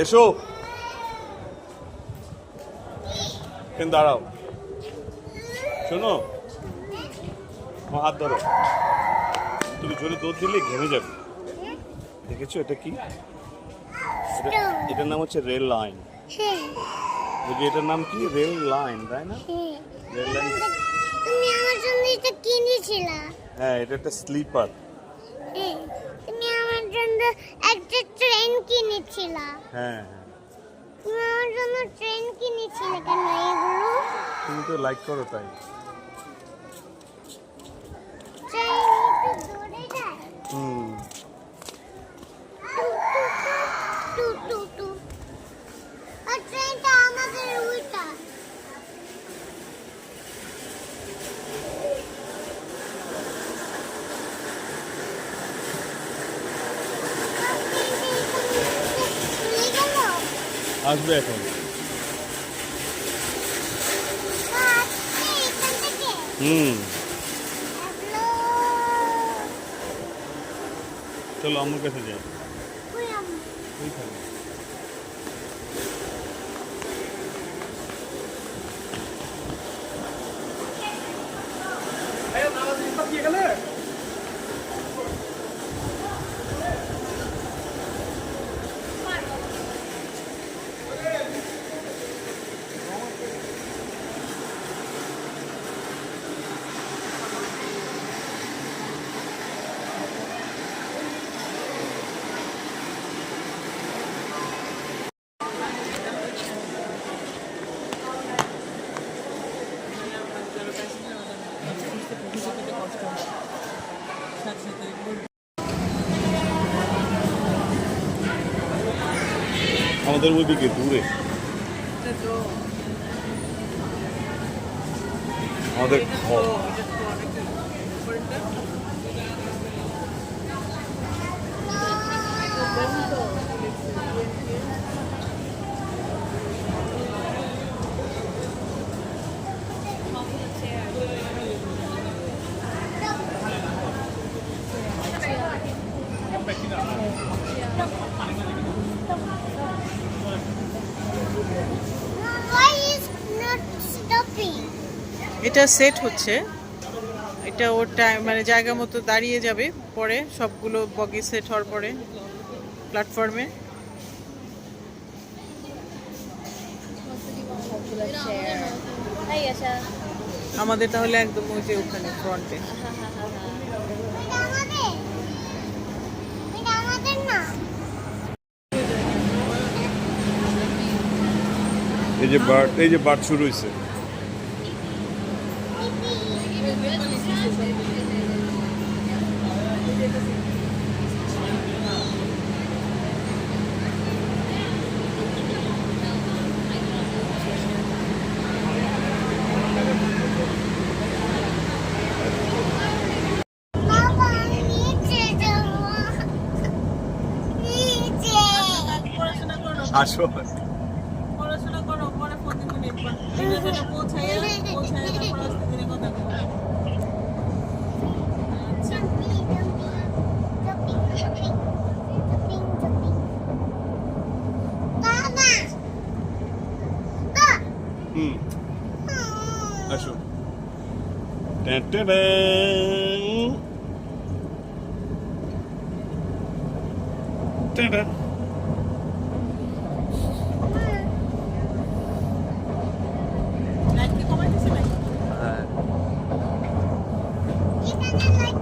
এসো, কেন দাঁড়াও, শোনো, আমার হাত ধরো। তুমি জোরে দৌড় দিলে ঘেমে যাবে। দেখেছো এটা কি? এটার নাম হচ্ছে রেল লাইন। এটার নাম কি? রেল লাইন, তাই না? Rail line. তুমি আমার জন্য এটা কিনেছিলা? হ্যাঁ, এটা একটা স্লিপার। তুমি আমার জন্য একটা ট্রেন কিনেছিলা? হ্যাঁ। তুমি আমার জন্য ট্রেন কিনেছিলে কেন এগুলো? তুমি তো লাইক করো তাই। ট্রেন একটু দৌড়ে যায়। Two two two. আর ট্রেনটা আমাদের উল্টা। আসবে এখন। চলো আমার কাছে যাই। ওইখানে। আমাদের ওইদিকে দূরে, আমাদের ঘর। Why is not stopping? এটা সেট হচ্ছে, এটা ওর টাইম মানে জায়গা মতো দাঁড়িয়ে যাবে পরে, সবগুলো বগি সেট হওয়ার পরে প্ল্যাটফর্মে। আমাদের তাহলে একদম ওই যে ওখানে ফ্রন্টে। এটা আমাদের না। এই যে বার্ড শুরু হয়েছে। বাবা, নিচে যাবো। নিচে। আসো। পড়াশোনা করো, পরে প্রতিদিন পৌঁছাইয়া তারপর আস্তে ধীরে কথা বলো। Jumping, jumping, jumping, jumping, jumping. Baba. আসো। টা-টা-ডাং। টা-টা। লাইট কি কমাই দিছে নাকি? হ্যাঁ। এখানে লাইট